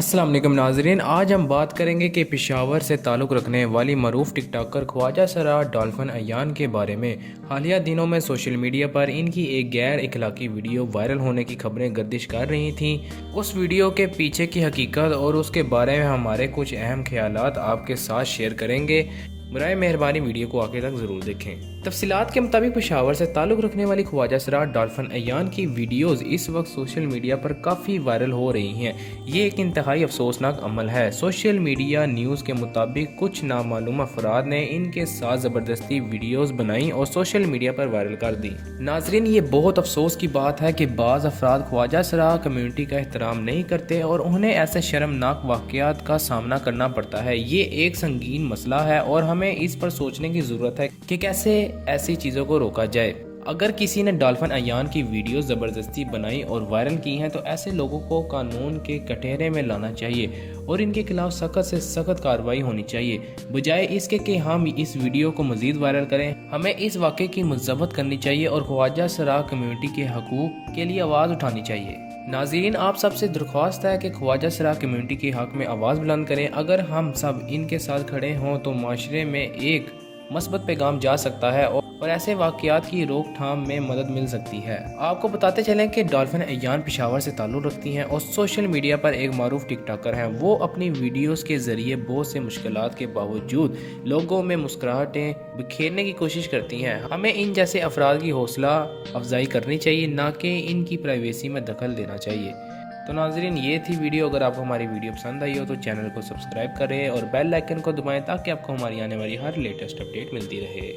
السلام علیکم ناظرین، آج ہم بات کریں گے کہ پشاور سے تعلق رکھنے والی معروف ٹک ٹاکر خواجہ سرا ڈالفن ایان کے بارے میں۔ حالیہ دنوں میں سوشل میڈیا پر ان کی ایک غیر اخلاقی ویڈیو وائرل ہونے کی خبریں گردش کر رہی تھیں۔ اس ویڈیو کے پیچھے کی حقیقت اور اس کے بارے میں ہمارے کچھ اہم خیالات آپ کے ساتھ شیئر کریں گے۔ برائے مہربانی ویڈیو کو آخر تک ضرور دیکھیں۔ تفصیلات کے مطابق پشاور سے تعلق رکھنے والی خواجہ سرا ڈالفن ایان کی ویڈیوز اس وقت سوشل میڈیا پر کافی وائرل ہو رہی ہیں۔ یہ ایک انتہائی افسوسناک عمل ہے۔ سوشل میڈیا نیوز کے مطابق کچھ نامعلوم افراد نے ان کے ساتھ زبردستی ویڈیوز بنائیں اور سوشل میڈیا پر وائرل کر دی۔ ناظرین، یہ بہت افسوس کی بات ہے کہ بعض افراد خواجہ سرا کمیونٹی کا احترام نہیں کرتے اور انہیں ایسے شرمناک واقعات کا سامنا کرنا پڑتا ہے۔ یہ ایک سنگین مسئلہ ہے اور ہمیں اس پر سوچنے کی ضرورت ہے کہ کیسے ایسی چیزوں کو روکا جائے۔ اگر کسی نے ڈالفن ایان کی ویڈیوز زبردستی بنائی اور وائرل کی ہیں تو ایسے لوگوں کو قانون کے کٹہرے میں لانا چاہیے اور ان کے خلاف سخت سے سخت کارروائی ہونی چاہیے۔ بجائے اس کے کہ ہم اس ویڈیو کو مزید وائرل کریں، ہمیں اس واقعے کی مذمت کرنی چاہیے اور خواجہ سرا کمیونٹی کے حقوق کے لیے آواز اٹھانی چاہیے۔ ناظرین، آپ سب سے درخواست ہے کہ خواجہ سرا کمیونٹی کے حق میں آواز بلند کریں۔ اگر ہم سب ان کے ساتھ کھڑے ہوں تو معاشرے میں ایک مثبت پیغام جا سکتا ہے اور ایسے واقعات کی روک تھام میں مدد مل سکتی ہے۔ آپ کو بتاتے چلیں کہ ڈالفن ایان پشاور سے تعلق رکھتی ہیں اور سوشل میڈیا پر ایک معروف ٹک ٹاکر ہیں۔ وہ اپنی ویڈیوز کے ذریعے بہت سے مشکلات کے باوجود لوگوں میں مسکراہٹیں بکھیرنے کی کوشش کرتی ہیں۔ ہمیں ان جیسے افراد کی حوصلہ افزائی کرنی چاہیے، نہ کہ ان کی پرائیویسی میں دخل دینا چاہیے۔ تو ناظرین، یہ تھی ویڈیو۔ اگر آپ کو ہماری ویڈیو پسند آئی ہو تو چینل کو سبسکرائب کریں اور بیل آئیکن کو دبائیں تاکہ آپ کو ہماری آنے والی ہر لیٹسٹ اپڈیٹ ملتی رہے۔